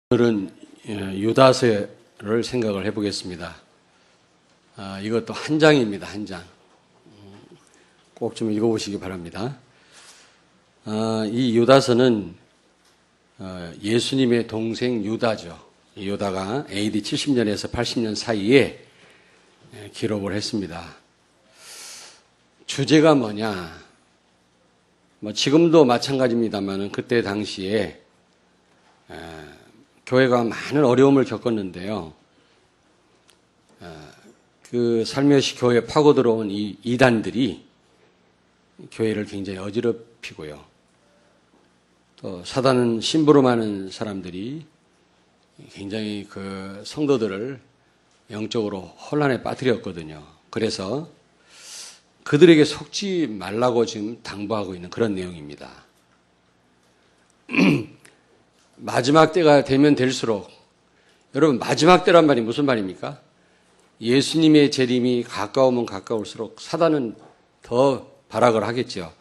오늘은 유다서를 생각을 해보겠습니다. 이것도 한 장입니다. 한 장. 꼭 좀 읽어보시기 바랍니다. 이 유다서는 예수님의 동생 유다죠. 이 유다가 AD 70년에서 80년 사이에 기록을 했습니다. 주제가 뭐냐? 지금도 마찬가지입니다만 그때 당시에 교회가 많은 어려움을 겪었는데요. 그 살며시 교회에 파고 들어온 이 이단들이 교회를 굉장히 어지럽히고요. 또 사단은 심부름하는 사람들이 굉장히 그 성도들을 영적으로 혼란에 빠뜨렸거든요. 그래서 그들에게 속지 말라고 지금 당부하고 있는 그런 내용입니다. 마지막 때가 되면 될수록, 여러분 마지막 때란 말이 무슨 말입니까? 예수님의 재림이 가까우면 가까울수록 사단은 더 발악을 하겠죠.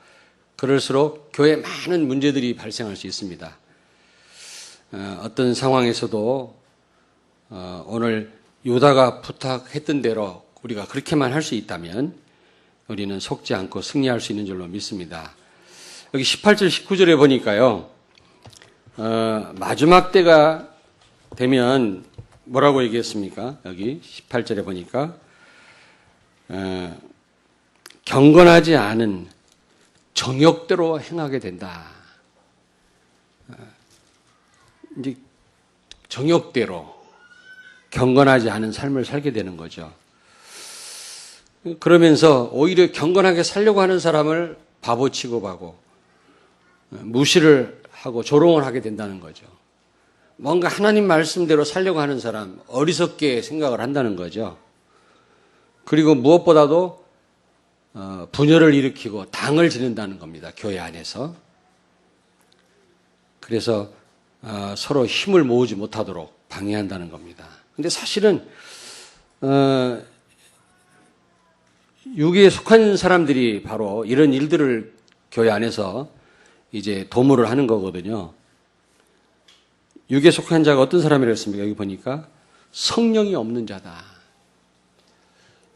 그럴수록 교회에 많은 문제들이 발생할 수 있습니다. 어떤 상황에서도 오늘 유다가 부탁했던 대로 우리가 그렇게만 할 수 있다면 우리는 속지 않고 승리할 수 있는 줄로 믿습니다. 여기 18절 19절에 보니까요. 마지막 때가 되면 뭐라고 얘기했습니까? 여기 18절에 보니까 경건하지 않은 정욕대로 행하게 된다. 이제 정욕대로 경건하지 않은 삶을 살게 되는 거죠. 그러면서 오히려 경건하게 살려고 하는 사람을 바보 취급하고 무시를 하고 조롱을 하게 된다는 거죠. 뭔가 하나님 말씀대로 살려고 하는 사람, 어리석게 생각을 한다는 거죠. 그리고 무엇보다도 분열을 일으키고 당을 지른다는 겁니다. 교회 안에서. 그래서 서로 힘을 모으지 못하도록 방해한다는 겁니다. 근데 사실은 육에 속한 사람들이 바로 이런 일들을 교회 안에서 이제 도모를 하는 거거든요. 육에 속한 자가 어떤 사람이라고 했습니까? 여기 보니까 성령이 없는 자다.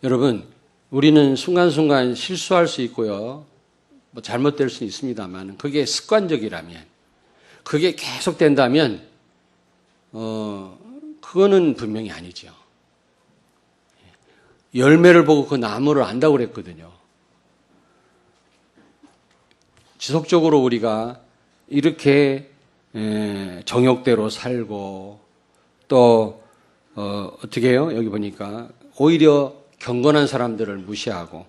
여러분, 우리는 순간순간 실수할 수 있고요. 잘못될 수 있습니다만 그게 습관적이라면, 그게 계속된다면 그거는 분명히 아니죠. 열매를 보고 그 나무를 안다고 그랬거든요. 지속적으로 우리가 이렇게 정욕대로 살고 또 어떻게 해요? 여기 보니까 오히려 경건한 사람들을 무시하고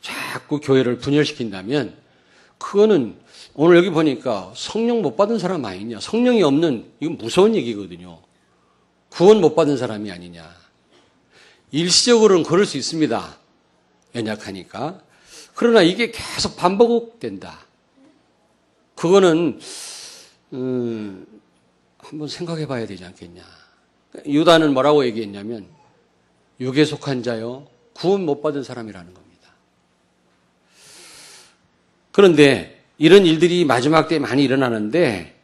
자꾸 교회를 분열시킨다면 그거는 오늘 여기 보니까 성령 못 받은 사람 아니냐? 성령이 없는, 이건 무서운 얘기거든요. 구원 못 받은 사람이 아니냐? 일시적으로는 그럴 수 있습니다. 연약하니까. 그러나 이게 계속 반복된다. 그거는 한번 생각해 봐야 되지 않겠냐. 유다는 뭐라고 얘기했냐면 육에 속한 자요, 구원 못 받은 사람이라는 겁니다. 그런데 이런 일들이 마지막 때에 많이 일어나는데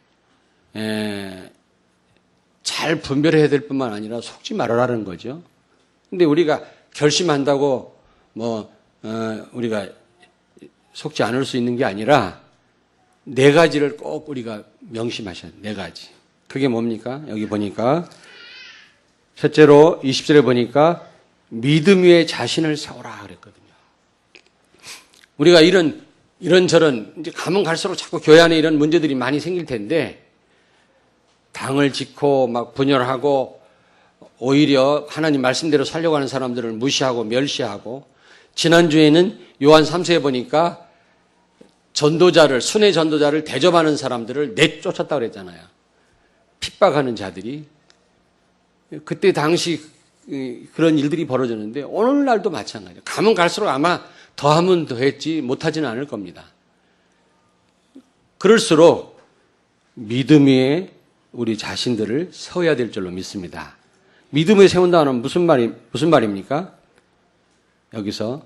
잘 분별해야 될 뿐만 아니라 속지 말아라는 거죠. 근데 우리가 결심한다고 우리가 속지 않을 수 있는 게 아니라 네 가지를 꼭 우리가 명심하셔야 돼요. 네 가지. 그게 뭡니까? 여기 보니까 첫째로 20절에 보니까 믿음 위에 자신을 세우라 그랬거든요. 우리가 이런저런 이제 가면 갈수록 자꾸 교회 안에 이런 문제들이 많이 생길 텐데 당을 짓고 막 분열하고 오히려 하나님 말씀대로 살려고 하는 사람들을 무시하고 멸시하고, 지난주에는 요한 3세에 보니까 순회 전도자를 대접하는 사람들을 내쫓았다고 그랬잖아요. 핍박하는 자들이. 그때 당시 그런 일들이 벌어졌는데 오늘날도 마찬가지예요. 가면 갈수록 아마 더하면 더했지 못하지는 않을 겁니다. 그럴수록 믿음 위에 우리 자신들을 세워야 될 줄로 믿습니다. 믿음을 세운다는 무슨 말입니까? 여기서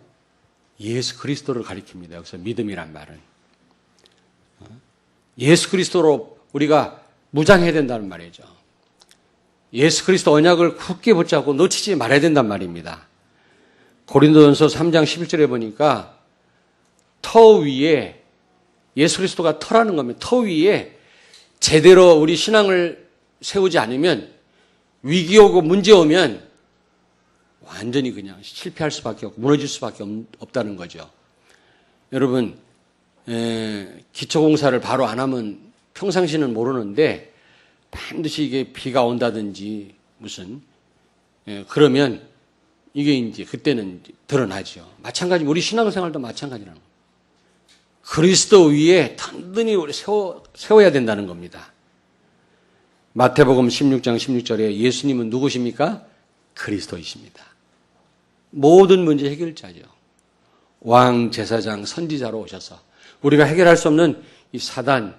예수 그리스도를 가리킵니다. 여기서 믿음이란 말은. 예수 그리스도로 우리가 무장해야 된다는 말이죠. 예수 그리스도 언약을 굳게 붙잡고 놓치지 말아야 된단 말입니다. 고린도전서 3장 11절에 보니까 터 위에 예수 그리스도가 터라는 겁니다. 터 위에 제대로 우리 신앙을 세우지 않으면 위기 오고 문제 오면 완전히 그냥 실패할 수밖에 없고 무너질 수밖에 없다는 거죠. 여러분 기초공사를 바로 안 하면 평상시는 모르는데 반드시 이게 비가 온다든지 무슨 그러면 이게 이제 그때는 드러나죠. 마찬가지 우리 신앙생활도 마찬가지라는 거예요. 그리스도 위에 단단히 우리 세워야 된다는 겁니다. 마태복음 16장 16절에 예수님은 누구십니까? 그리스도이십니다. 모든 문제 해결자죠. 왕, 제사장, 선지자로 오셔서 우리가 해결할 수 없는 이 사단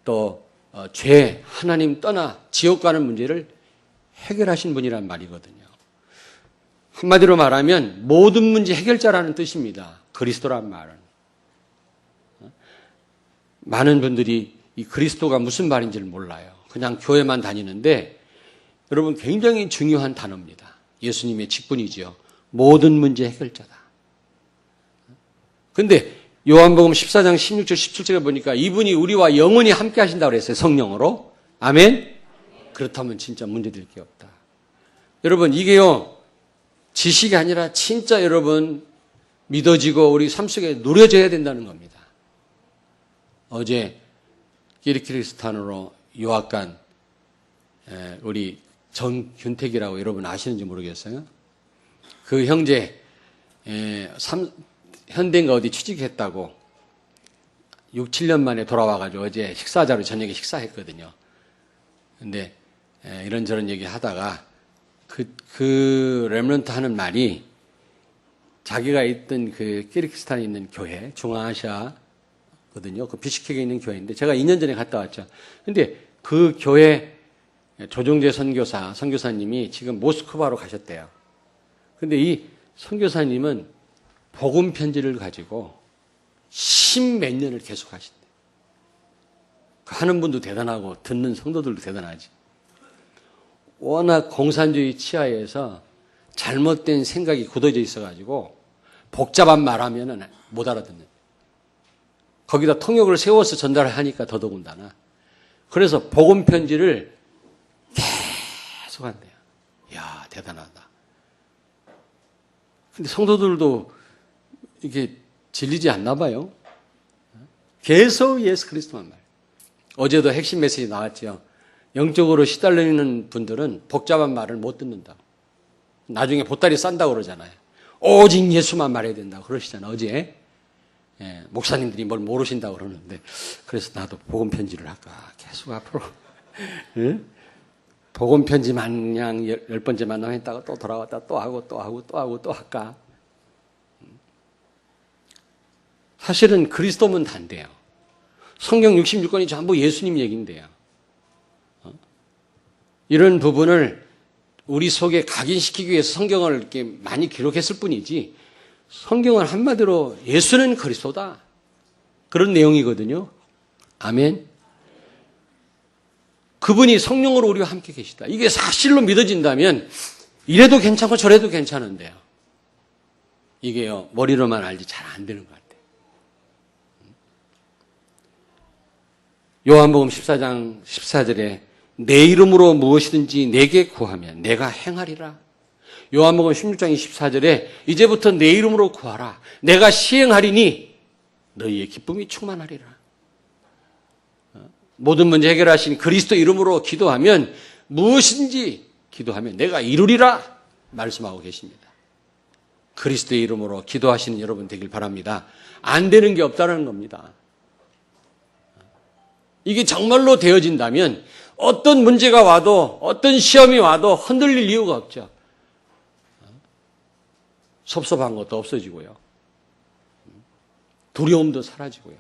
또 죄, 하나님 떠나 지옥 가는 문제를 해결하신 분이란 말이거든요. 한마디로 말하면 모든 문제 해결자라는 뜻입니다. 그리스도란 말은. 많은 분들이 이 그리스도가 무슨 말인지를 몰라요. 그냥 교회만 다니는데 여러분 굉장히 중요한 단어입니다. 예수님의 직분이지요. 모든 문제 해결자다. 근데 요한복음 14장 16절 17절에 보니까 이분이 우리와 영원히 함께 하신다고 그랬어요. 성령으로. 아멘? 그렇다면 진짜 문제될 게 없다. 여러분 이게요. 지식이 아니라 진짜 여러분 믿어지고 우리 삶 속에 누려져야 된다는 겁니다. 어제 키르기스탄으로 유학 간 우리 정균택이라고 여러분 아시는지 모르겠어요. 그 형제 현대인가 어디 취직했다고 6, 7년 만에 돌아와가지고 어제 식사자로 저녁에 식사했거든요. 근데 이런저런 얘기 하다가 그 렘넌트 하는 말이 자기가 있던 그 키르기스탄에 있는 교회, 중앙아시아거든요. 그 비시케크에 있는 교회인데 제가 2년 전에 갔다 왔죠. 근데 그 교회 조종재 선교사님이 지금 모스크바로 가셨대요. 근데 이 선교사님은 복음 편지를 가지고 10몇 년을 계속 하신대. 하는 분도 대단하고 듣는 성도들도 대단하지. 워낙 공산주의 치하에서 잘못된 생각이 굳어져 있어가지고 복잡한 말하면은 못 알아듣는. 거기다 통역을 세워서 전달하니까 더더군다나. 그래서 복음 편지를 계속 한대요. 이야, 대단하다. 근데 성도들도 이게 질리지 않나 봐요. 계속 예수 그리스도만 말. 어제도 핵심 메시지 나왔죠. 영적으로 시달리는 분들은 복잡한 말을 못 듣는다. 나중에 보따리 싼다고 그러잖아요. 오직 예수만 말해야 된다고 그러시잖아요. 어제 목사님들이 뭘 모르신다고 그러는데 그래서 나도 복음 편지를 할까 계속 앞으로 복음 편지 마냥 10번째 만남했다가 또 돌아왔다 또 하고 또 하고 또 하고 또 할까. 사실은 그리스도면 단데요. 성경 66권이 전부 예수님 얘기인데요. 이런 부분을 우리 속에 각인시키기 위해서 성경을 이렇게 많이 기록했을 뿐이지 성경은 한마디로 예수는 그리스도다. 그런 내용이거든요. 아멘. 그분이 성령으로 우리와 함께 계시다. 이게 사실로 믿어진다면 이래도 괜찮고 저래도 괜찮은데요. 이게요. 머리로만 알지 잘 안 되는 것 같아요. 요한복음 14장 14절에 내 이름으로 무엇이든지 내게 구하면 내가 행하리라. 요한복음 16장 24절에 이제부터 내 이름으로 구하라. 내가 시행하리니 너희의 기쁨이 충만하리라. 모든 문제 해결하신 그리스도 이름으로 기도하면 무엇이든지 기도하면 내가 이루리라 말씀하고 계십니다. 그리스도의 이름으로 기도하시는 여러분 되길 바랍니다. 안 되는 게 없다는 겁니다. 이게 정말로 되어진다면 어떤 문제가 와도 어떤 시험이 와도 흔들릴 이유가 없죠. 섭섭한 것도 없어지고요. 두려움도 사라지고요.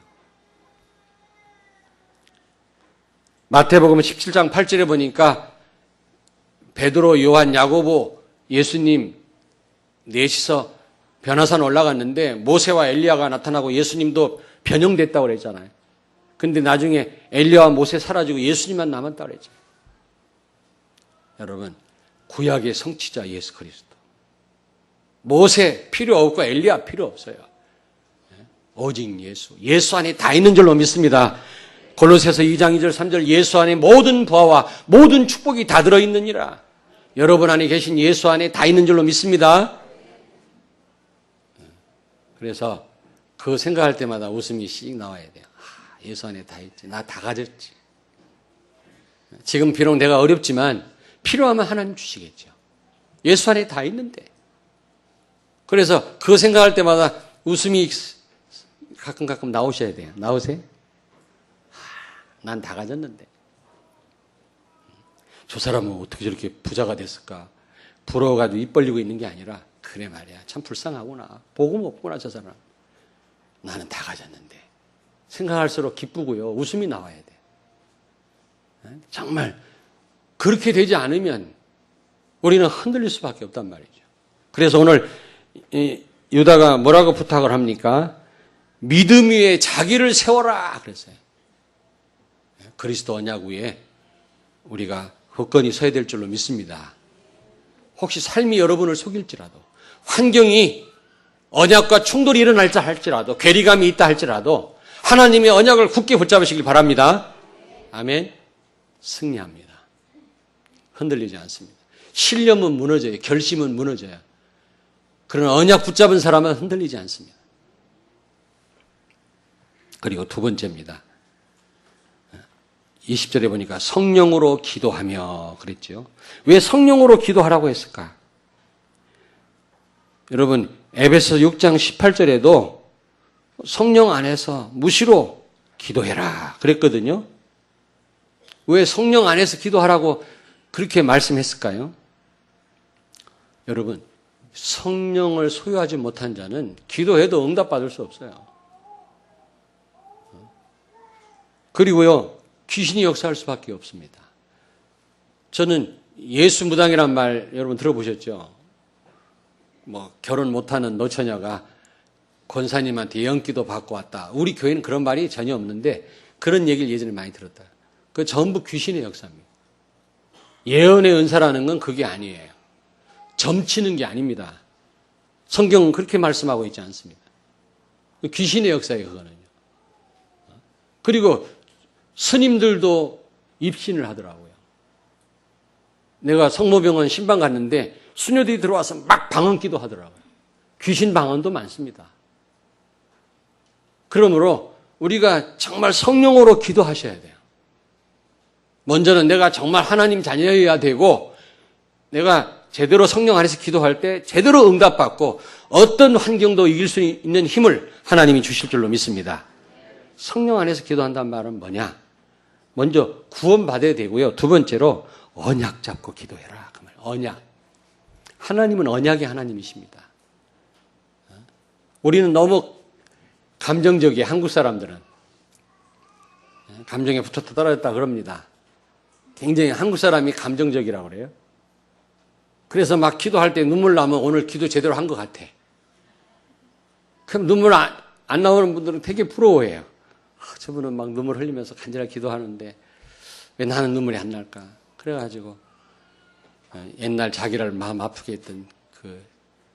마태복음 17장 8절에 보니까 베드로, 요한, 야고보, 예수님 넷이서 변화산 올라갔는데 모세와 엘리야가 나타나고 예수님도 변형됐다고 그랬잖아요. 근데 나중에 엘리야와 모세 사라지고 예수님만 남았다고 그랬죠. 여러분, 구약의 성취자 예수 그리스도. 모세 필요 없고 엘리야 필요 없어요. 오직 예수. 예수 안에 다 있는 줄로 믿습니다. 골로새서 2장 2절 3절 예수 안에 모든 부하와 모든 축복이 다 들어있느니라. 여러분 안에 계신 예수 안에 다 있는 줄로 믿습니다. 그래서 그거 생각할 때마다 웃음이 씩 나와야 돼요. 예수 안에 다 있지. 나 다 가졌지. 지금 비록 내가 어렵지만 필요하면 하나님 주시겠죠. 예수 안에 다 있는데. 그래서 그거 생각할 때마다 웃음이 가끔 나오셔야 돼요. 나오세요? 난 다 가졌는데. 저 사람은 어떻게 저렇게 부자가 됐을까? 부러워가지고 입 벌리고 있는 게 아니라 그래 말이야. 참 불쌍하구나. 복음 없구나 저 사람. 나는 다 가졌는데. 생각할수록 기쁘고요. 웃음이 나와야 돼. 정말 그렇게 되지 않으면 우리는 흔들릴 수밖에 없단 말이죠. 그래서 오늘 유다가 뭐라고 부탁을 합니까? 믿음 위에 자기를 세워라 그랬어요. 그리스도 언약 위에 우리가 굳건히 서야 될 줄로 믿습니다. 혹시 삶이 여러분을 속일지라도, 환경이 언약과 충돌이 일어날지 할지라도, 괴리감이 있다 할지라도 하나님의 언약을 굳게 붙잡으시길 바랍니다. 아멘. 승리합니다. 흔들리지 않습니다. 신념은 무너져요. 결심은 무너져요. 그러나 언약 붙잡은 사람은 흔들리지 않습니다. 그리고 두 번째입니다. 20절에 보니까 성령으로 기도하며 그랬죠. 왜 성령으로 기도하라고 했을까? 여러분 에베소 6장 18절에도 성령 안에서 무시로 기도해라 그랬거든요. 왜 성령 안에서 기도하라고 그렇게 말씀했을까요? 여러분 성령을 소유하지 못한 자는 기도해도 응답받을 수 없어요. 그리고요 귀신이 역사할 수밖에 없습니다. 저는 예수 무당이란 말 여러분 들어보셨죠? 결혼 못하는 노처녀가 권사님한테 예언기도 받고 왔다. 우리 교회는 그런 말이 전혀 없는데 그런 얘기를 예전에 많이 들었다. 그 전부 귀신의 역사입니다. 예언의 은사라는 건 그게 아니에요. 점치는 게 아닙니다. 성경은 그렇게 말씀하고 있지 않습니다. 귀신의 역사예요, 그거는요. 그리고 스님들도 입신을 하더라고요. 내가 성모병원 신방 갔는데 수녀들이 들어와서 막 방언기도 하더라고요. 귀신 방언도 많습니다. 그러므로 우리가 정말 성령으로 기도하셔야 돼요. 먼저는 내가 정말 하나님 자녀여야 되고 내가 제대로 성령 안에서 기도할 때 제대로 응답받고 어떤 환경도 이길 수 있는 힘을 하나님이 주실 줄로 믿습니다. 성령 안에서 기도한다는 말은 뭐냐? 먼저 구원받아야 되고요. 두 번째로 언약 잡고 기도해라. 그 말. 언약. 하나님은 언약의 하나님이십니다. 우리는 너무 감정적이에요. 한국 사람들은. 감정에 붙었다 떨어졌다 그럽니다. 굉장히 한국 사람이 감정적이라고 그래요. 그래서 막 기도할 때 눈물 나면 오늘 기도 제대로 한 것 같아. 그럼 눈물 안 나오는 분들은 되게 부러워해요. 저분은 막 눈물 흘리면서 간절하게 기도하는데 왜 나는 눈물이 안 날까? 그래가지고 옛날 자기를 마음 아프게 했던 그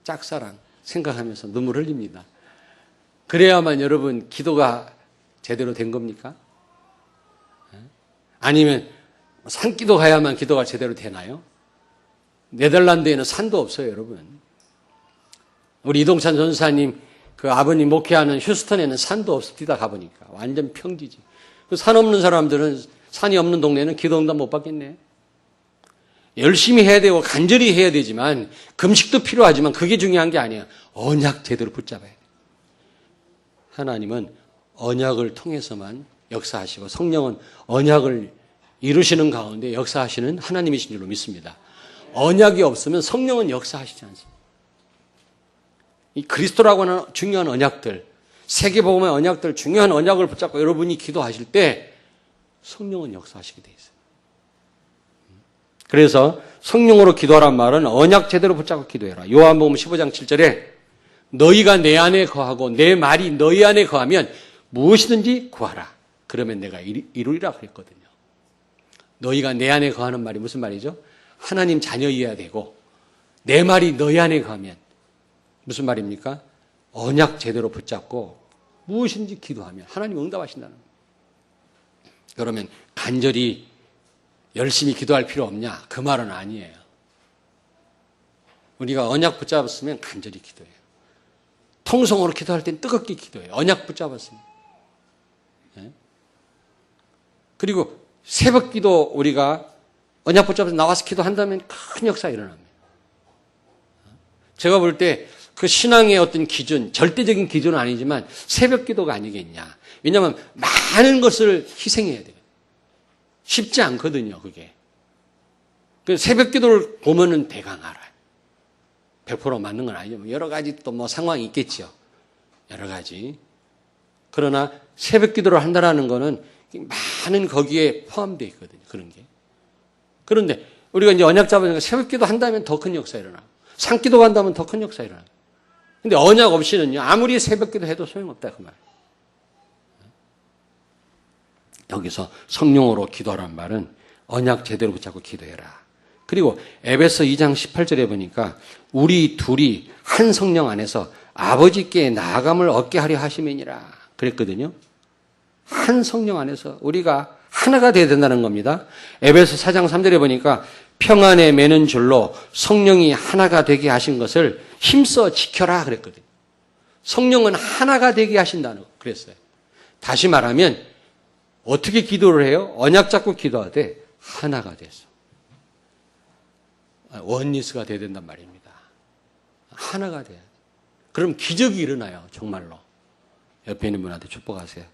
짝사랑 생각하면서 눈물 흘립니다. 그래야만 여러분 기도가 제대로 된 겁니까? 아니면 산기도 가야만 기도가 제대로 되나요? 네덜란드에는 산도 없어요, 여러분. 우리 이동찬 전사님 그 아버님 목회하는 휴스턴에는 산도 없습니다. 가보니까 완전 평지지. 그 산 없는 사람들은 산이 없는 동네는 기도 응답 못 받겠네. 열심히 해야 되고 간절히 해야 되지만 금식도 필요하지만 그게 중요한 게 아니야. 언약 제대로 붙잡아야 돼. 하나님은 언약을 통해서만 역사하시고 성령은 언약을 이루시는 가운데 역사하시는 하나님이신 줄로 믿습니다. 언약이 없으면 성령은 역사하시지 않습니다. 이 그리스도라고 하는 중요한 언약들, 세계복음의 언약들, 중요한 언약을 붙잡고 여러분이 기도하실 때 성령은 역사하시게 돼 있어요. 그래서 성령으로 기도하란 말은 언약 제대로 붙잡고 기도해라. 요한복음 15장 7절에 너희가 내 안에 거하고 내 말이 너희 안에 거하면 무엇이든지 구하라. 그러면 내가 이루리라 그랬거든요. 너희가 내 안에 거하는 말이 무슨 말이죠? 하나님 자녀이어야 되고 내 말이 너희 안에 가면 무슨 말입니까? 언약 제대로 붙잡고 무엇인지 기도하면 하나님 응답하신다는 거예요. 그러면 간절히 열심히 기도할 필요 없냐? 그 말은 아니에요. 우리가 언약 붙잡았으면 간절히 기도해요. 통성으로 기도할 땐 뜨겁게 기도해요. 언약 붙잡았으면. 네? 그리고 새벽 기도 우리가 언약 붙잡아서 나와서 기도한다면 큰 역사가 일어납니다. 제가 볼 때 그 신앙의 어떤 기준, 절대적인 기준은 아니지만 새벽 기도가 아니겠냐. 왜냐하면 많은 것을 희생해야 돼요. 쉽지 않거든요, 그게. 그 새벽 기도를 보면은 대강 알아요. 100% 맞는 건 아니죠. 여러 가지 또 뭐 상황이 있겠죠. 여러 가지. 그러나 새벽 기도를 한다라는 거는 많은 거기에 포함되어 있거든요. 그런 게. 그런데 우리가 이제 언약 잡으니까 새벽 기도 한다면 더 큰 역사 일어나고 산 기도 한다면 더 큰 역사 일어나고. 근데 언약 없이는요. 아무리 새벽 기도 해도 소용없다 그 말. 여기서 성령으로 기도하라는 말은 언약 제대로 붙잡고 기도해라. 그리고 에베소 2장 18절에 보니까 우리 둘이 한 성령 안에서 아버지께 나아감을 얻게 하려 하심이니라 그랬거든요. 한 성령 안에서 우리가 하나가 되어야 된다는 겁니다. 에베소 4장 3절에 보니까 평안에 매는 줄로 성령이 하나가 되게 하신 것을 힘써 지켜라 그랬거든요. 성령은 하나가 되게 하신다는 거 그랬어요. 다시 말하면 어떻게 기도를 해요? 언약 잡고 기도하되 하나가 돼서 원리스가 돼야 된단 말입니다. 하나가 돼야 돼. 그럼 기적이 일어나요. 정말로. 옆에 있는 분한테 축복하세요.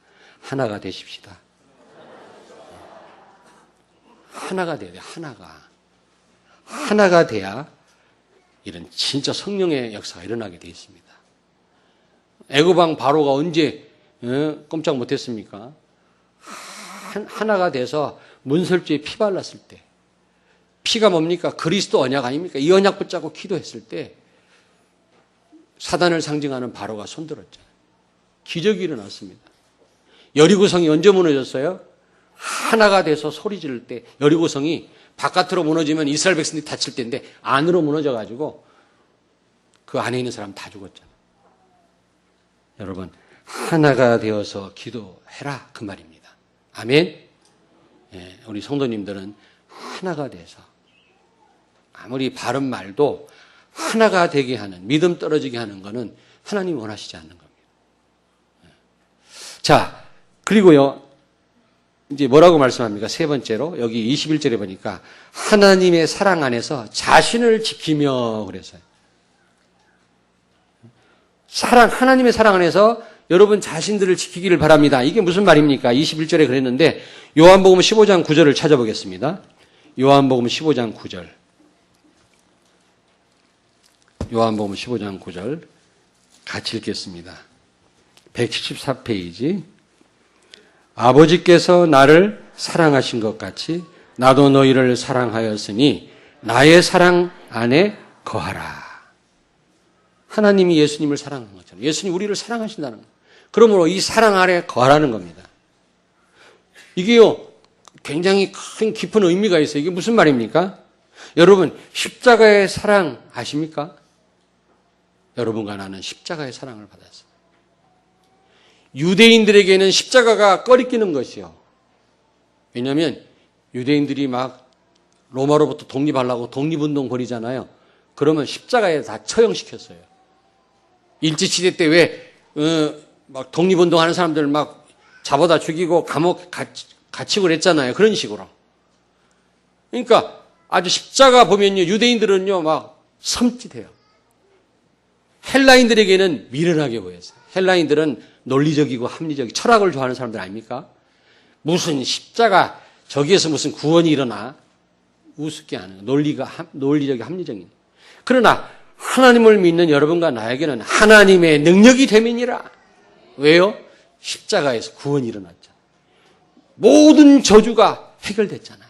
하나가 되십시다. 하나가 돼야 돼. 하나가 돼야 이런 진짜 성령의 역사가 일어나게 되어 있습니다. 애굽왕 바로가 언제 꼼짝 못했습니까? 하나가 돼서 문설주에 피 발랐을 때 피가 뭡니까? 그리스도 언약 아닙니까? 이 언약 붙잡고 기도했을 때 사단을 상징하는 바로가 손들었잖아요. 기적이 일어났습니다. 여리고성이 언제 무너졌어요? 하나가 돼서 소리 지를 때 여리고성이 바깥으로 무너지면 이스라엘 백성들이 다칠 때인데 안으로 무너져가지고 그 안에 있는 사람 다 죽었잖아요. 여러분 하나가 되어서 기도해라 그 말입니다. 아멘. 예, 우리 성도님들은 하나가 돼서 아무리 바른 말도 하나가 되게 하는 믿음 떨어지게 하는 것은 하나님이 원하시지 않는 겁니다. 자 그리고요 이제 뭐라고 말씀합니까? 세 번째로 여기 21절에 보니까 하나님의 사랑 안에서 자신을 지키며 그랬어요. 하나님의 사랑 안에서 여러분 자신들을 지키기를 바랍니다. 이게 무슨 말입니까? 21절에 그랬는데 요한복음 15장 9절을 찾아보겠습니다. 요한복음 15장 9절. 요한복음 15장 9절 같이 읽겠습니다. 174페이지. 아버지께서 나를 사랑하신 것 같이 나도 너희를 사랑하였으니 나의 사랑 안에 거하라. 하나님이 예수님을 사랑한 것처럼 예수님이 우리를 사랑하신다는 거예요. 그러므로 이 사랑 아래 거하라는 겁니다. 이게요 굉장히 큰 깊은 의미가 있어요. 이게 무슨 말입니까? 여러분 십자가의 사랑 아십니까? 여러분과 나는 십자가의 사랑을 받았어요. 유대인들에게는 십자가가 꺼리끼는 것이요. 왜냐하면 유대인들이 막 로마로부터 독립하려고 독립운동 벌이잖아요. 그러면 십자가에 다 처형시켰어요. 일제시대 때 왜 막 독립운동하는 사람들 막 잡아다 죽이고 감옥 갇히고 그랬잖아요. 그런 식으로. 그러니까 아주 십자가 보면요 유대인들은요 막 섬찟해요. 헬라인들에게는 미련하게 보였어요. 헬라인들은 논리적이고 합리적, 철학을 좋아하는 사람들 아닙니까? 무슨 십자가 저기에서 무슨 구원이 일어나 우습게 하는 논리적이 합리적인. 그러나 하나님을 믿는 여러분과 나에게는 하나님의 능력이 됨이니라. 왜요? 십자가에서 구원이 일어났잖아요. 모든 저주가 해결됐잖아요.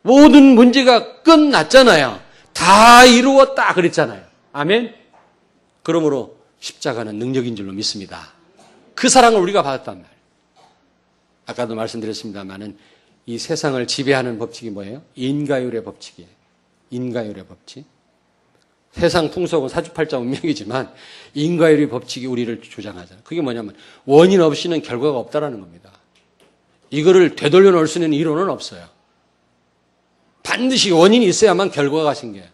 모든 문제가 끝났잖아요. 다 이루었다 그랬잖아요. 아멘. 그러므로 십자가는 능력인 줄로 믿습니다. 그 사랑을 우리가 받았단 말이에요. 아까도 말씀드렸습니다마는 이 세상을 지배하는 법칙이 뭐예요? 인과율의 법칙이에요. 인과율의 법칙. 세상 풍속은 사주팔자 운명이지만 인과율의 법칙이 우리를 주장하잖아요. 그게 뭐냐면 원인 없이는 결과가 없다라는 겁니다. 이거를 되돌려 놓을 수 있는 이론은 없어요. 반드시 원인이 있어야만 결과가 생겨요.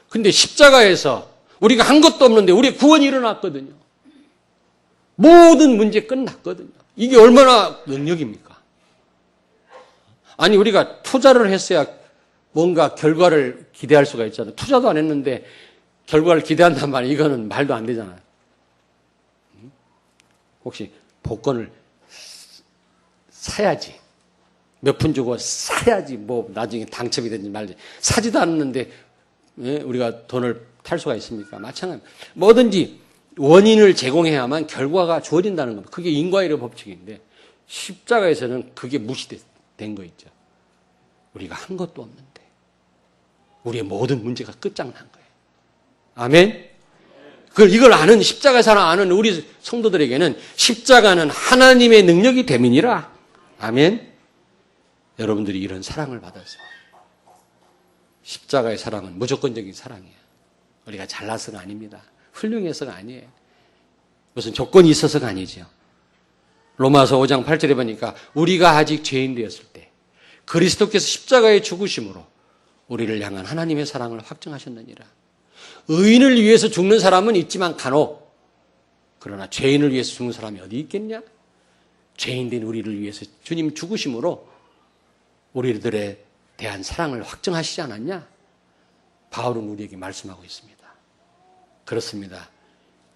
근데 십자가에서 우리가 한 것도 없는데 우리의 구원이 일어났거든요. 모든 문제 끝났거든요. 이게 얼마나 능력입니까? 아니 우리가 투자를 했어야 뭔가 결과를 기대할 수가 있잖아요. 투자도 안 했는데 결과를 기대한단 말이에요. 이거는 말도 안 되잖아요. 혹시 복권을 사야지. 몇 푼 주고 사야지. 뭐 나중에 당첨이 되든지 말든지. 사지도 않았는데 우리가 돈을 탈 수가 있습니까? 마찬가지입니다. 뭐든지 원인을 제공해야만 결과가 주어진다는 겁니다. 그게 인과율의 법칙인데 십자가에서는 그게 무시된 거 있죠. 우리가 한 것도 없는데 우리의 모든 문제가 끝장난 거예요. 아멘? 이걸 아는 십자가에서 아는 우리 성도들에게는 십자가는 하나님의 능력이 됨이니라. 아멘? 여러분들이 이런 사랑을 받아서 십자가의 사랑은 무조건적인 사랑이에요. 우리가 잘나서가 아닙니다. 훌륭해서가 아니에요. 무슨 조건이 있어서가 아니죠. 로마서 5장 8절에 보니까 우리가 아직 죄인 되었을 때 그리스도께서 십자가의 죽으심으로 우리를 향한 하나님의 사랑을 확증하셨느니라. 의인을 위해서 죽는 사람은 있지만 간혹, 그러나 죄인을 위해서 죽는 사람이 어디 있겠냐? 죄인된 우리를 위해서 주님 죽으심으로 우리들에 대한 사랑을 확증하시지 않았냐? 바울은 우리에게 말씀하고 있습니다. 그렇습니다.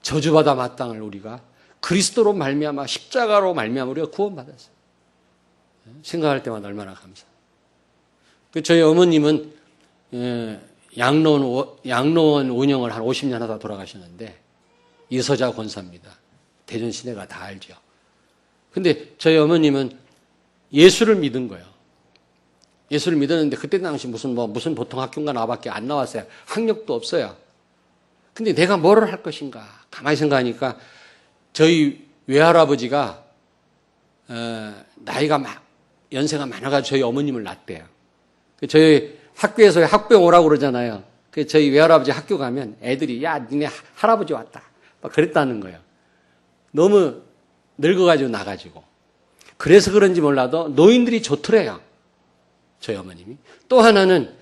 저주받아 마땅을 우리가 그리스도로 말미암아 십자가로 말미암아 우리가 구원받았어요. 생각할 때마다 얼마나 감사해요. 저희 어머님은 양로원 운영을 한 50년 하다 돌아가셨는데 이서자 권사입니다. 대전 시내가 다 알죠. 근데 저희 어머님은 예수를 믿은 거예요. 예수를 믿었는데 그때 당시 무슨 보통 학교인가 나밖에 안 나왔어요. 학력도 없어요. 근데 내가 뭐를 할 것인가? 가만히 생각하니까 저희 외할아버지가 연세가 많아가지고 저희 어머님을 낳았대요. 저희 학교에서 학부형 오라고 그러잖아요. 저희 외할아버지 학교 가면 애들이 야 니네 할아버지 왔다 막 그랬다는 거예요. 너무 늙어가지고 나가지고. 그래서 그런지 몰라도 노인들이 좋더래요. 저희 어머님이. 또 하나는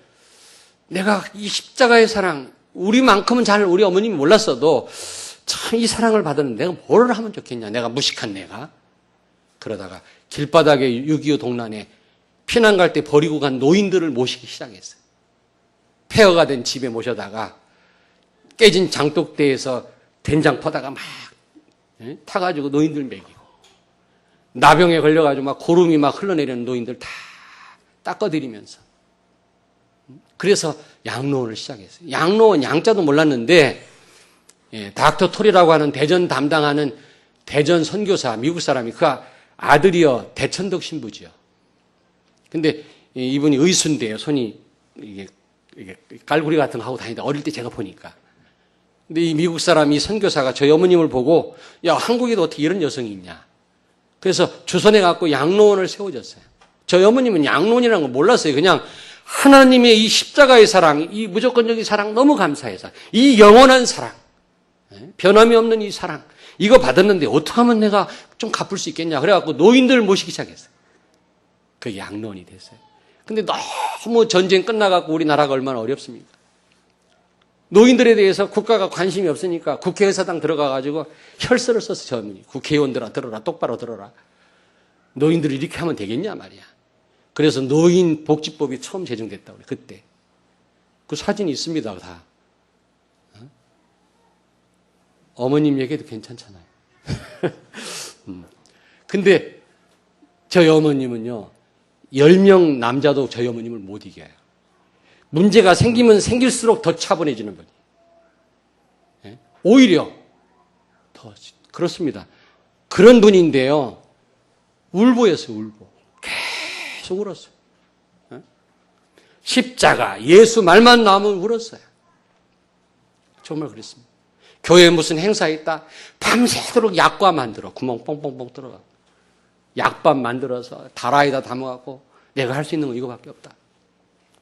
내가 이 십자가의 사랑 우리만큼은 잘 우리 어머님이 몰랐어도 참 이 사랑을 받았는데 내가 뭘 하면 좋겠냐. 내가 무식한 내가. 그러다가 길바닥에 6.25 동란에 피난 갈 때 버리고 간 노인들을 모시기 시작했어요. 폐허가 된 집에 모셔다가 깨진 장독대에서 된장 퍼다가 막 타가지고 노인들 먹이고 나병에 걸려가지고 막 고름이 막 흘러내리는 노인들 다 닦아드리면서 그래서 양로원을 시작했어요. 양로원 양자도 몰랐는데 닥터 톨이라고 하는 대전 담당하는 대전 선교사 미국 사람이 그 아들이요 대천덕 신부지요. 근데 이분이 의순대요. 손이 이게 깔구리 같은 거 하고 다니다. 어릴 때 제가 보니까. 근데 이 미국 사람 이 선교사가 저희 어머님을 보고 야 한국에도 어떻게 이런 여성이 있냐. 그래서 주선해 갖고 양로원을 세워줬어요. 저희 어머님은 양로원이라는 거 몰랐어요. 그냥 하나님의 이 십자가의 사랑, 이 무조건적인 사랑 너무 감사해서 이 영원한 사랑, 변함이 없는 이 사랑 이거 받았는데 어떻게 하면 내가 좀 갚을 수 있겠냐. 그래갖고 노인들 모시기 시작했어요. 그게 양로원이 됐어요. 근데 너무 전쟁 끝나갖고 우리나라가 얼마나 어렵습니까? 노인들에 대해서 국가가 관심이 없으니까 국회의사당 들어가가지고 혈서를 썼어, 저 어머니. 국회의원들아 들어라, 똑바로 들어라. 노인들이 이렇게 하면 되겠냐 말이야. 그래서 노인복지법이 처음 제정됐다고 그래, 그때. 그 사진이 있습니다, 다. 어머님 얘기도 괜찮잖아요. 근데 저희 어머님은요, 10명 남자도 저희 어머님을 못 이겨요. 문제가 생기면 생길수록 더 차분해지는 분이. 오히려 더 그렇습니다. 그런 분인데요. 울보였어요. 울보. 계속 울었어요. 십자가 예수 말만 나오면 울었어요. 정말 그랬습니다. 교회에 무슨 행사 있다. 밤새도록 약과 만들어. 구멍 뻥뻥뻥 들어가. 약밥 만들어서 다라에다 담아갖고 내가 할 수 있는 건 이거밖에 없다.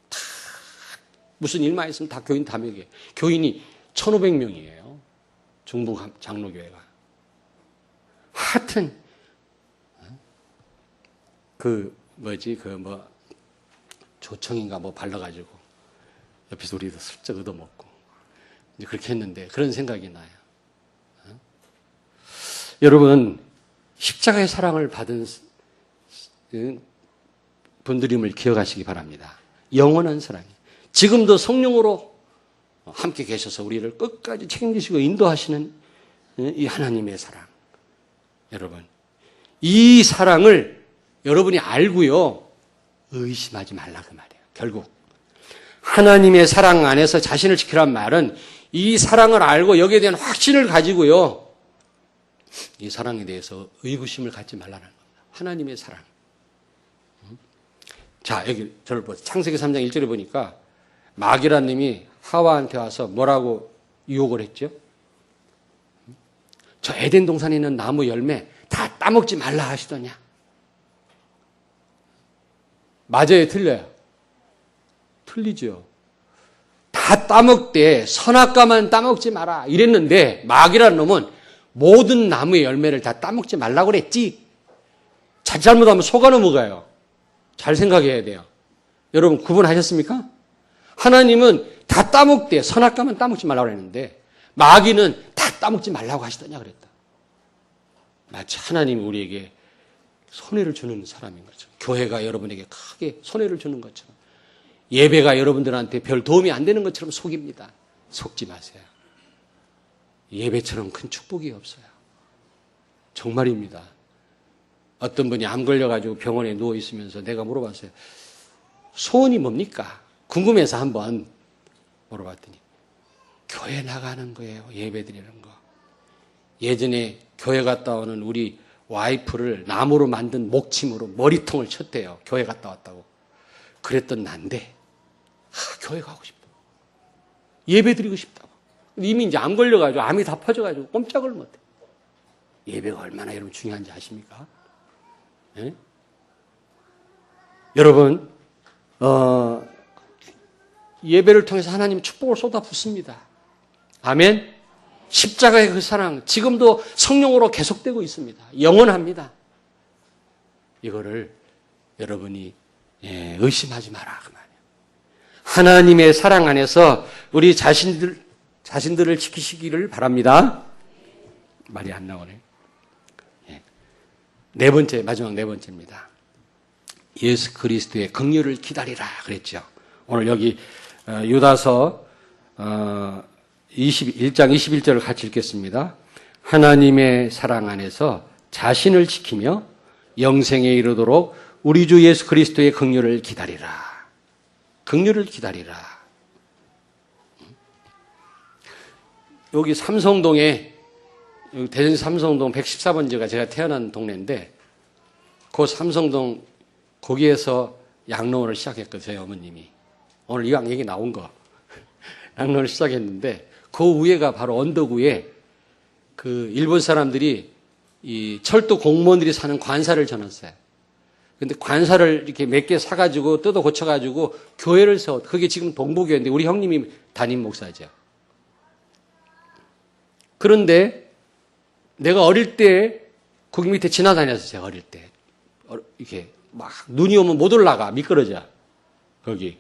다 무슨 일만 있으면 다 교인 다 먹여요. 교인이 1,500명이에요. 중북 장로교회가. 하여튼 조청인가 뭐 발라가지고 옆에서 우리도 슬쩍 얻어먹고 이제 그렇게 했는데 그런 생각이 나요. 여러분, 십자가의 사랑을 받은 분들임을 기억하시기 바랍니다. 영원한 사랑이. 지금도 성령으로 함께 계셔서 우리를 끝까지 책임지시고 인도하시는 이 하나님의 사랑. 여러분, 이 사랑을 여러분이 알고요, 의심하지 말라 그 말이에요. 결국 하나님의 사랑 안에서 자신을 지키란 말은 이 사랑을 알고 여기에 대한 확신을 가지고요, 이 사랑에 대해서 의구심을 갖지 말라는 겁니다. 하나님의 사랑. 자, 여기 저를 보세요. 창세기 3장 1절에 보니까 마귀란 놈이 하와한테 와서 뭐라고 유혹을 했죠? 저 에덴 동산에 있는 나무 열매 다 따먹지 말라 하시더냐? 맞아요, 틀려요? 틀리죠. 다 따먹되 선악과만 따먹지 마라 이랬는데 마귀란 놈은 모든 나무의 열매를 다 따먹지 말라고 그랬지. 잘못하면 속아 넘어가요. 잘 생각해야 돼요. 여러분 구분하셨습니까? 하나님은 다 따먹되 선악과만 따먹지 말라고 그랬는데 마귀는 다 따먹지 말라고 하시더냐 그랬다. 마치 하나님이 우리에게 손해를 주는 사람인 거죠. 교회가 여러분에게 크게 손해를 주는 것처럼, 예배가 여러분들한테 별 도움이 안 되는 것처럼 속입니다. 속지 마세요. 예배처럼 큰 축복이 없어요. 정말입니다. 어떤 분이 암 걸려가지고 병원에 누워있으면서 내가 물어봤어요. 소원이 뭡니까? 궁금해서 한번 물어봤더니 교회 나가는 거예요. 예배 드리는 거. 예전에 교회 갔다 오는 우리 와이프를 나무로 만든 목침으로 머리통을 쳤대요. 교회 갔다 왔다고. 그랬던 난데 교회 가고 싶다. 예배 드리고 싶다고. 이미 이제 암 걸려가지고 암이 다 퍼져가지고 꼼짝을 못해. 예배가 얼마나 여러분 중요한지 아십니까? 네? 여러분, 예배를 통해서 하나님 축복을 쏟아붓습니다. 아멘? 십자가의 그 사랑, 지금도 성령으로 계속되고 있습니다. 영원합니다. 이거를 여러분이 의심하지 마라 그 말이에요. 하나님의 사랑 안에서 우리 자신들을 지키시기를 바랍니다. 말이 안 나오네. 네 번째, 마지막 네 번째입니다. 예수 그리스도의 긍휼을 기다리라 그랬죠. 오늘 여기 유다서 1장 21절을 같이 읽겠습니다. 하나님의 사랑 안에서 자신을 지키며 영생에 이르도록 우리 주 예수 그리스도의 긍휼을 기다리라. 긍휼을 기다리라. 여기 삼성동에, 대전 삼성동 114번지가 제가 태어난 동네인데, 그 삼성동 거기에서 양로원을 시작했거든요. 저희 어머님이. 오늘 이왕 얘기 나온 거 양로원을 시작했는데, 그 위에가 바로 언덕 위에 그 일본 사람들이 이 철도 공무원들이 사는 관사를 져놨어요. 근데 관사를 이렇게 몇 개 사가지고 뜯어 고쳐가지고 교회를 세웠. 그게 지금 동부교회인데 우리 형님이 담임 목사죠. 그런데 내가 어릴 때 거기 밑에 지나다녔어요. 제가 어릴 때. 이렇게 막 눈이 오면 못 올라가. 미끄러져. 거기.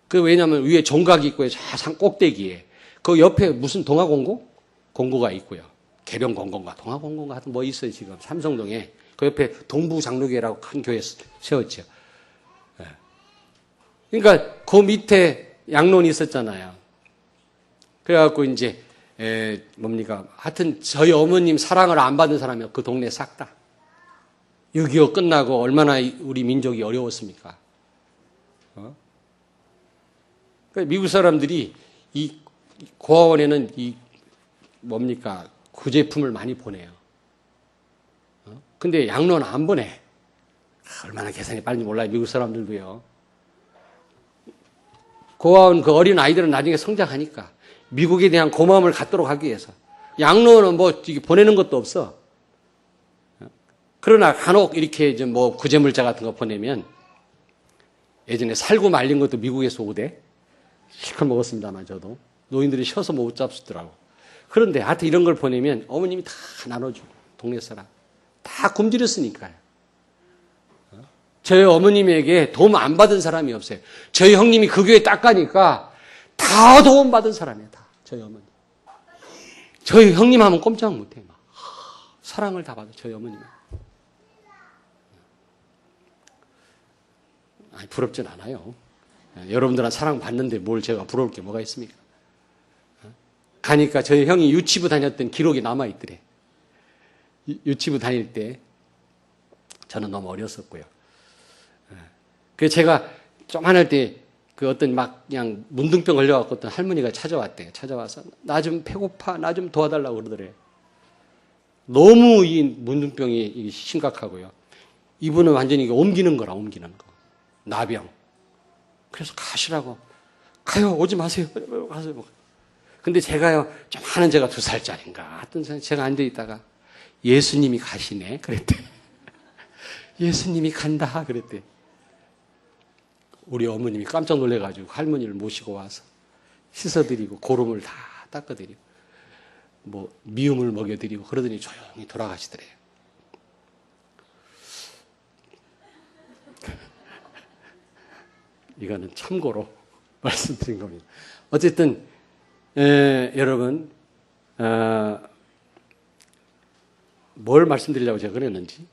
그 왜냐면 위에 종각이 있고요. 산 꼭대기에. 그 옆에 무슨 동아공고? 공고가 있고요. 개병공고인가 동아공고인가 하여튼 뭐 있어요. 지금 삼성동에. 그 옆에 동부장로교회라고 큰 교회 세웠죠. 그러니까 그 밑에 양론이 있었잖아요. 그래갖고 이제 뭡니까? 하여튼 저희 어머님 사랑을 안 받은 사람이 그 동네 싹 다. 6.25 끝나고 얼마나 우리 민족이 어려웠습니까? 그러니까 미국 사람들이 이 고아원에는 이 뭡니까? 구제품을 많이 보내요. 근데 양로는 안 보내. 얼마나 계산이 빠른지 몰라요. 미국 사람들도요. 고아원 그 어린 아이들은 나중에 성장하니까 미국에 대한 고마움을 갖도록 하기 위해서. 양로는 뭐 보내는 것도 없어. 그러나 간혹 이렇게 뭐 구제물자 같은 거 보내면 예전에 살고 말린 것도 미국에서 오대. 실컷 먹었습니다만 저도. 노인들이 쉬어서 못 잡수더라고. 그런데 하여튼 이런 걸 보내면 어머님이 다 나눠주고 동네 사람 다 굶주렸으니까요. 저희 어머님에게 도움 안 받은 사람이 없어요. 저희 형님이 그 교회 딱 가니까 다 도움 받은 사람이에요. 다 저희 어머니. 저희 형님 하면 꼼짝 못해요. 막. 사랑을 다 받아 저희 어머님. 아니, 부럽진 않아요. 여러분들은 사랑 받는데 뭘 제가 부러울 게 뭐가 있습니까? 가니까 저희 형이 유치부 다녔던 기록이 남아있더래. 유치부 다닐 때 저는 너무 어렸었고요. 그래서 제가 좀 한 할 때 그 어떤 막 그냥 문둥병 걸려갖고 어떤 할머니가 찾아왔대요. 찾아와서 나 좀 배고파, 나 좀 도와달라고 그러더래. 너무 이 문둥병이 심각하고요. 이분은 완전히 옮기는 거라, 옮기는 거. 나병. 그래서 가시라고. 가요, 오지 마세요. 가세요. 근데 제가요, 좀 하는 제가 2살짜리인가. 하여튼 제가 앉아있다가 예수님이 가시네. 그랬대. 예수님이 간다. 그랬대. 우리 어머님이 깜짝 놀래가지고 할머니를 모시고 와서 씻어드리고 고름을 다 닦아드리고 뭐 미음을 먹여드리고 그러더니 조용히 돌아가시더래요. 이거는 참고로 말씀드린 겁니다. 어쨌든 여러분 뭘 말씀드리려고 제가 그랬는지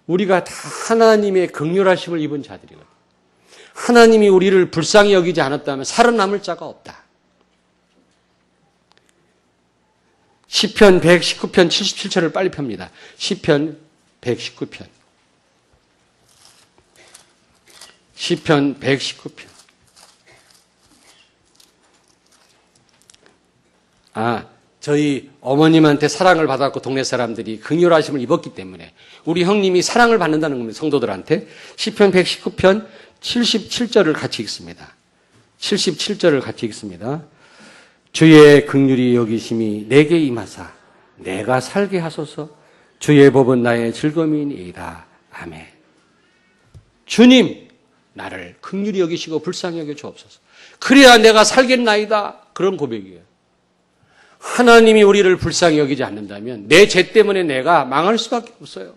우리가 다 하나님의 긍휼하심을 입은 자들이거든요. 하나님이 우리를 불쌍히 여기지 않았다면 살아남을 자가 없다. 시편 119편 77절을 빨리 펴니다. 시편 119편. 시편 119편. 저희 어머님한테 사랑을 받았고 동네 사람들이 긍휼하심을 입었기 때문에 우리 형님이 사랑을 받는다는 겁니다. 성도들한테. 시편 119편 77절을 같이 읽습니다. 77절을 같이 읽습니다. 주의 긍휼이 여기심이 내게 임하사 내가 살게 하소서. 주의 법은 나의 즐거움이니이다. 아멘. 주님 나를 긍휼히 여기시고 불쌍히 여겨 주옵소서. 그래야 내가 살겠나이다. 그런 고백이에요. 하나님이 우리를 불쌍히 여기지 않는다면 내 죄 때문에 내가 망할 수밖에 없어요.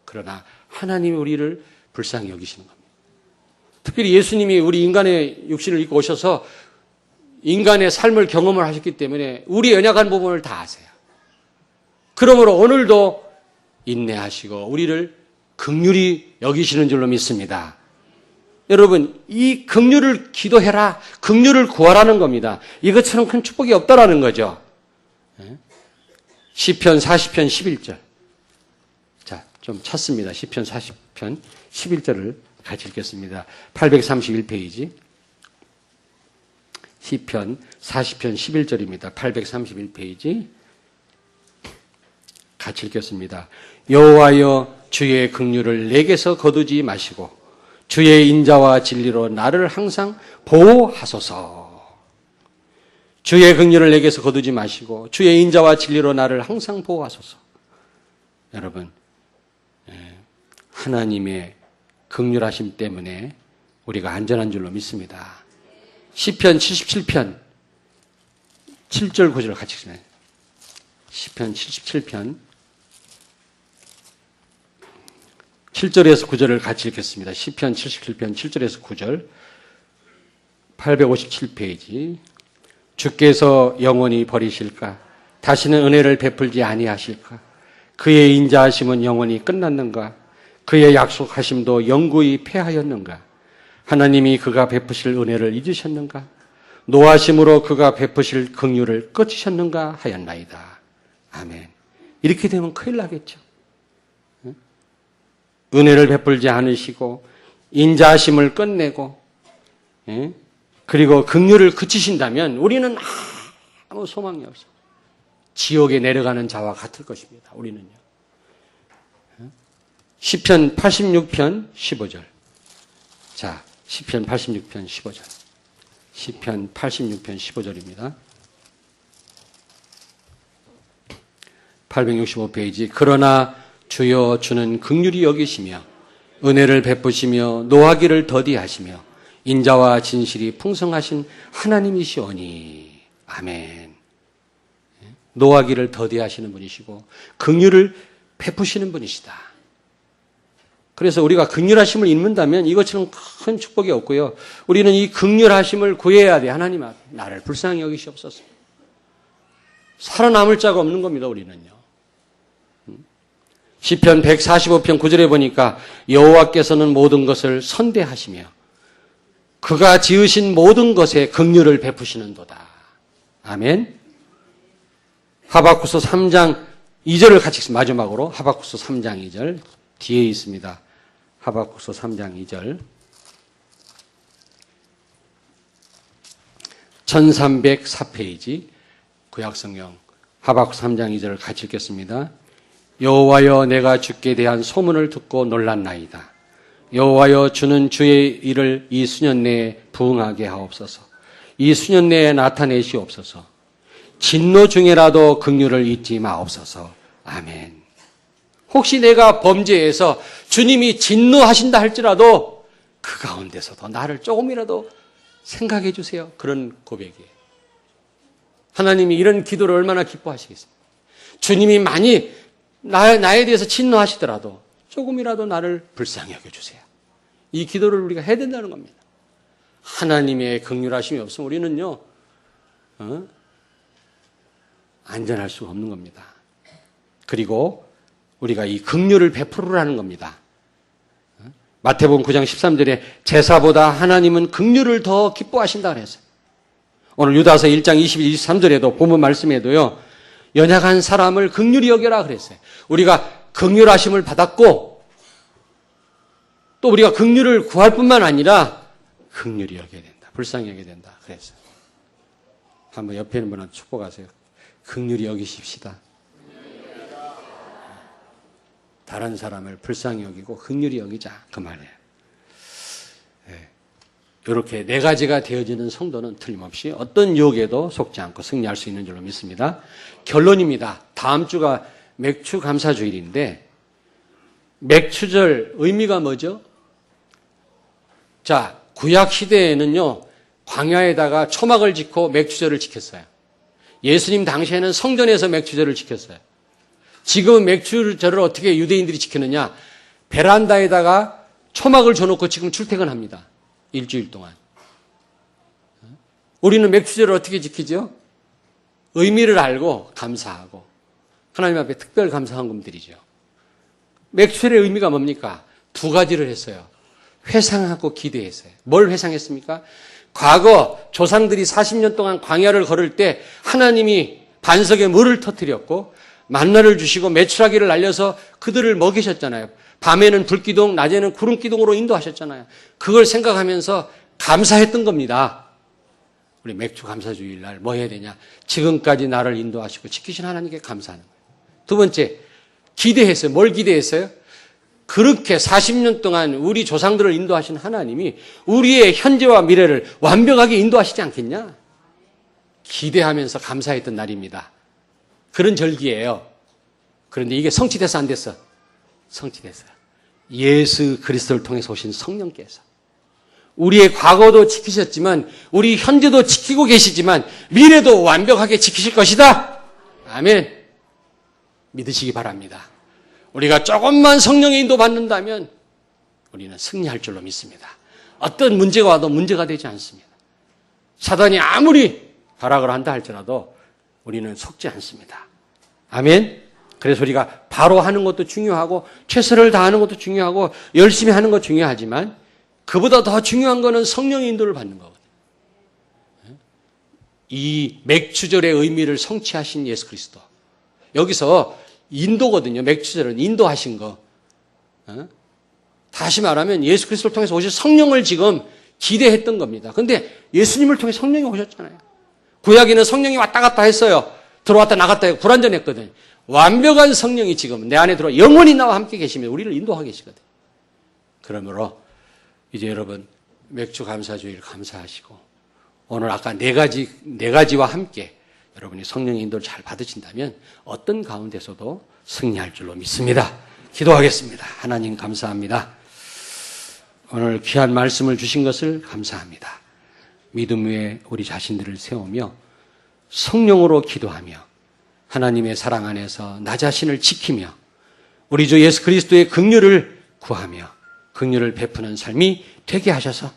그러나 하나님이 우리를 불쌍히 여기시는 겁니다. 특별히 예수님이 우리 인간의 육신을 입고 오셔서 인간의 삶을 경험을 하셨기 때문에 우리 연약한 부분을 다 아세요. 그러므로 오늘도 인내하시고 우리를 긍휼히 여기시는 줄로 믿습니다. 여러분, 이 긍휼을 기도해라. 긍휼을 구하라는 겁니다. 이것처럼 큰 축복이 없다라는 거죠. 시편 40편 11절. 자, 좀 찾습니다. 시편 40편 11절을 같이 읽겠습니다. 831페이지. 시편 40편 11절입니다. 831페이지. 같이 읽겠습니다. 여호와여 주의 긍휼을 내게서 거두지 마시고 주의 인자와 진리로 나를 항상 보호하소서. 주의 긍휼을 내게서 거두지 마시고 주의 인자와 진리로 나를 항상 보호하소서. 여러분, 하나님의 긍휼하심 때문에 우리가 안전한 줄로 믿습니다. 시편 77편 7절 9절 같이 읽습니다. 시편 77편 7절에서 9절을 같이 읽겠습니다. 시편 77편 7절에서 9절 857페이지. 주께서 영원히 버리실까? 다시는 은혜를 베풀지 아니하실까? 그의 인자하심은 영원히 끝났는가? 그의 약속하심도 영구히 패하였는가? 하나님이 그가 베푸실 은혜를 잊으셨는가? 노하심으로 그가 베푸실 긍휼을 끊으셨는가 하였나이다. 아멘. 이렇게 되면 큰일 나겠죠. 은혜를 베풀지 않으시고 인자하심을 끝내고 그리고 긍휼을 그치신다면 우리는 아무 소망이 없어요. 지옥에 내려가는 자와 같을 것입니다. 우리는요. 시편 86편 15절. 자, 시편 86편 15절. 시편 86편 15절입니다. 865페이지. 그러나 주여 주는 긍휼히 여기시며 은혜를 베푸시며 노하기를 더디하시며 인자와 진실이 풍성하신 하나님이시오니. 아멘. 노하기를 더디하시는 분이시고 긍휼을 베푸시는 분이시다. 그래서 우리가 긍휼하심을 입는다면 이것처럼 큰 축복이 없고요. 우리는 이 긍휼하심을 구해야 돼. 하나님 앞에 나를 불쌍히 여기시옵소서. 살아남을 자가 없는 겁니다. 우리는요. 시편 145편 9절에 보니까 여호와께서는 모든 것을 선대하시며 그가 지으신 모든 것에 긍휼을 베푸시는도다. 아멘. 하박쿠스 3장 2절을 같이 읽습니다. 마지막으로 하박쿠스 3장 2절 뒤에 있습니다. 하박쿠스 3장 2절 1304페이지 구약성경 하박쿠스 3장 2절을 같이 읽겠습니다. 여호와여 내가 주께 대한 소문을 듣고 놀랐나이다. 여호와여 주는 주의 일을 이 수년 내에 부응하게 하옵소서. 이 수년 내에 나타내시옵소서. 진노 중에라도 긍휼을 잊지 마옵소서. 아멘. 혹시 내가 범죄해서 주님이 진노하신다 할지라도 그 가운데서도 나를 조금이라도 생각해 주세요. 그런 고백이에요. 하나님이 이런 기도를 얼마나 기뻐하시겠습니까? 주님이 많이 나에 대해서 진노하시더라도 조금이라도 나를 불쌍히 여겨주세요. 이 기도를 우리가 해야 된다는 겁니다. 하나님의 긍휼하심이 없으면 우리는요, 안전할 수가 없는 겁니다. 그리고 우리가 이 긍휼을 베풀으라는 겁니다. 마태복음 9장 13절에 제사보다 하나님은 긍휼을 더 기뻐하신다 그랬어요. 오늘 유다서 1장 22, 23절에도 본문 말씀에도요. 연약한 사람을 긍휼히 여겨라 그랬어요. 우리가 긍휼하심을 받았고 또 우리가 긍휼을 구할 뿐만 아니라 긍휼히 여겨야 된다. 불쌍히 여겨야 된다. 그랬어요. 한번 옆에 있는 분한테 축복하세요. 긍휼히 여기십시다. 다른 사람을 불쌍히 여기고 긍휼히 여기자. 그 말이에요. 이렇게 네 가지가 되어지는 성도는 틀림없이 어떤 유혹에도 속지 않고 승리할 수 있는 줄로 믿습니다. 결론입니다. 다음 주가 맥추 감사주일인데 맥추절 의미가 뭐죠? 자, 구약 시대에는요. 광야에다가 초막을 짓고 맥추절을 지켰어요. 예수님 당시에는 성전에서 맥추절을 지켰어요. 지금은 맥추절을 어떻게 유대인들이 지키느냐? 베란다에다가 초막을 줘놓고 지금 출퇴근합니다. 일주일 동안. 우리는 맥추절을 어떻게 지키죠? 의미를 알고 감사하고 하나님 앞에 특별 감사헌금 드리죠. 맥추절의 의미가 뭡니까? 두 가지를 했어요. 회상하고 기대했어요. 뭘 회상했습니까? 과거 조상들이 40년 동안 광야를 걸을 때 하나님이 반석에 물을 터뜨렸고 만나를 주시고 메추라기를 날려서 그들을 먹이셨잖아요. 밤에는 불기둥, 낮에는 구름기둥으로 인도하셨잖아요. 그걸 생각하면서 감사했던 겁니다. 우리 맥주 감사주일 날 뭐 해야 되냐? 지금까지 나를 인도하시고 지키신 하나님께 감사하는 거예요. 두 번째, 기대했어요. 뭘 기대했어요? 그렇게 40년 동안 우리 조상들을 인도하신 하나님이 우리의 현재와 미래를 완벽하게 인도하시지 않겠냐? 기대하면서 감사했던 날입니다. 그런 절기예요. 그런데 이게 성취돼서 안 됐어? 성취됐어요. 예수 그리스도를 통해서 오신 성령께서 우리의 과거도 지키셨지만 우리 현재도 지키고 계시지만 미래도 완벽하게 지키실 것이다. 아멘. 믿으시기 바랍니다. 우리가 조금만 성령의 인도 받는다면 우리는 승리할 줄로 믿습니다. 어떤 문제가 와도 문제가 되지 않습니다. 사단이 아무리 발악을 한다 할지라도 우리는 속지 않습니다. 아멘. 그래서 우리가 바로 하는 것도 중요하고 최선을 다하는 것도 중요하고 열심히 하는 것도 중요하지만 그보다 더 중요한 것은 성령의 인도를 받는 거거든요. 이 맥추절의 의미를 성취하신 예수 그리스도. 여기서 인도거든요. 맥추절은 인도하신 거. 다시 말하면 예수 그리스도를 통해서 오신 성령을 지금 기대했던 겁니다. 그런데 예수님을 통해 성령이 오셨잖아요. 구약에는 성령이 왔다 갔다 했어요. 들어왔다 나갔다 해서 불완전했거든요. 완벽한 성령이 지금 내 안에 들어와 영원히 나와 함께 계시면 우리를 인도하고 계시거든요. 그러므로 이제 여러분 맥주 감사주일 감사하시고 오늘 아까 네 가지와 함께 여러분이 성령의 인도를 잘 받으신다면 어떤 가운데서도 승리할 줄로 믿습니다. 기도하겠습니다. 하나님 감사합니다. 오늘 귀한 말씀을 주신 것을 감사합니다. 믿음 위에 우리 자신들을 세우며 성령으로 기도하며 하나님의 사랑 안에서 나 자신을 지키며 우리 주 예수 그리스도의 긍휼을 구하며 긍휼을 베푸는 삶이 되게 하셔서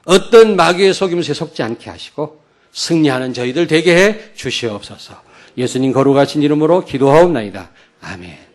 어떤 마귀의 속임수에 속지 않게 하시고 승리하는 저희들 되게 해 주시옵소서. 예수님 거룩하신 이름으로 기도하옵나이다. 아멘.